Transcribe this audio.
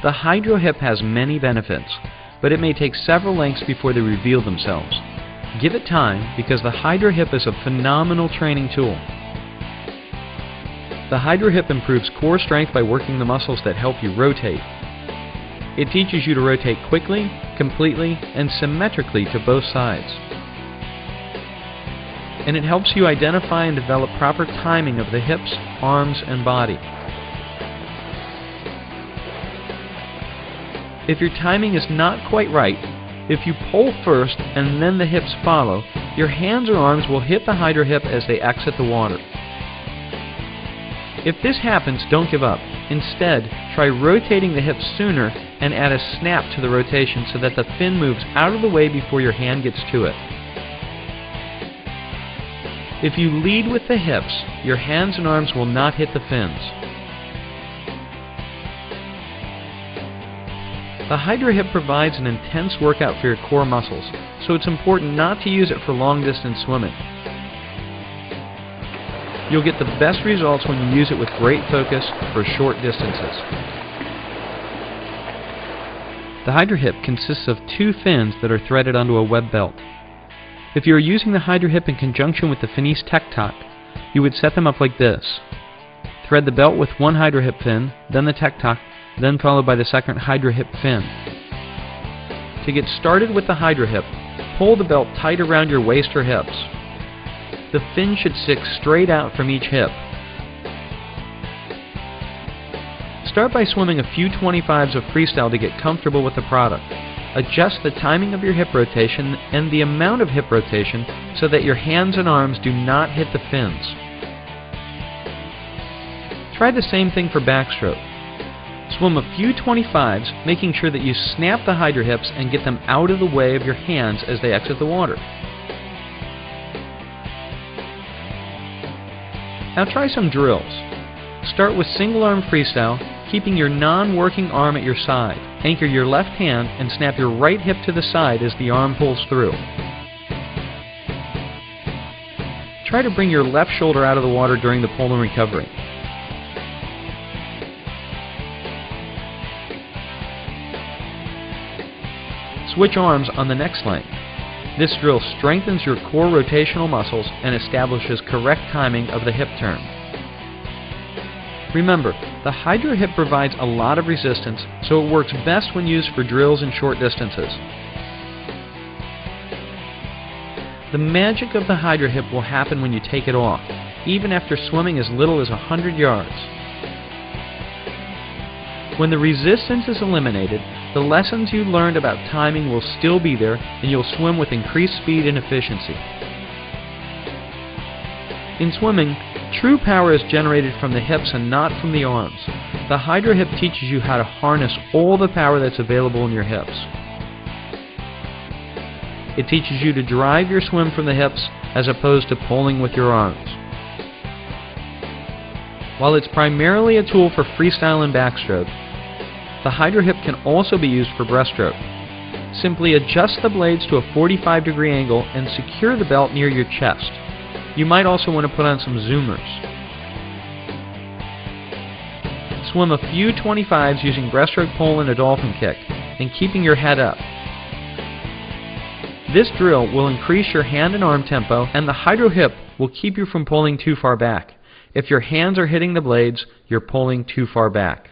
The hydro hip has many benefits, but it may take several lengths before they reveal themselves. Give it time, because the hydro hip is a phenomenal training tool. The hydro hip improves core strength by working the muscles that help you rotate. It teaches you to rotate quickly, completely, and symmetrically to both sides. And it helps you identify and develop proper timing of the hips, arms, and body. If your timing is not quite right, if you pull first and then the hips follow, your hands or arms will hit the hydro hip as they exit the water. If this happens, don't give up. Instead, try rotating the hips sooner and add a snap to the rotation so that the fin moves out of the way before your hand gets to it. If you lead with the hips, your hands and arms will not hit the fins. The hydro hip provides an intense workout for your core muscles, so it's important not to use it for long-distance swimming. You'll get the best results when you use it with great focus for short distances. The hydro hip consists of two fins that are threaded onto a web belt. If you are using the hydro hip in conjunction with the finis tectoc, you would set them up like this. Thread the belt with one hydro hip fin, then the tectoc, then followed by the second hydro hip fin. To get started with the hydro hip, pull the belt tight around your waist or hips. The fin should stick straight out from each hip. Start by swimming a few 25s of freestyle to get comfortable with the product. Adjust the timing of your hip rotation and the amount of hip rotation so that your hands and arms do not hit the fins. Try the same thing for backstroke. Swim a few 25s, making sure that you snap the hydro hips and get them out of the way of your hands as they exit the water. Now try some drills. Start with single arm freestyle, keeping your non-working arm at your side. Anchor your left hand and snap your right hip to the side as the arm pulls through. Try to bring your left shoulder out of the water during the pull and recovery. Switch arms on the next length. This drill strengthens your core rotational muscles and establishes correct timing of the hip turn. Remember, the hydro hip provides a lot of resistance, so it works best when used for drills in short distances. The magic of the hydro hip will happen when you take it off, even after swimming as little as 100 yards. When the resistance is eliminated, the lessons you learned about timing will still be there, and you'll swim with increased speed and efficiency. In swimming, true power is generated from the hips and not from the arms. The hydro hip teaches you how to harness all the power that's available in your hips. It teaches you to drive your swim from the hips as opposed to pulling with your arms. While it's primarily a tool for freestyle and backstroke, the hydro hip can also be used for breaststroke. Simply adjust the blades to a 45-degree angle and secure the belt near your chest. You might also want to put on some zoomers. Swim a few 25s using breaststroke pull and a dolphin kick, and keeping your head up. This drill will increase your hand and arm tempo, and the hydro hip will keep you from pulling too far back. If your hands are hitting the blades, you're pulling too far back.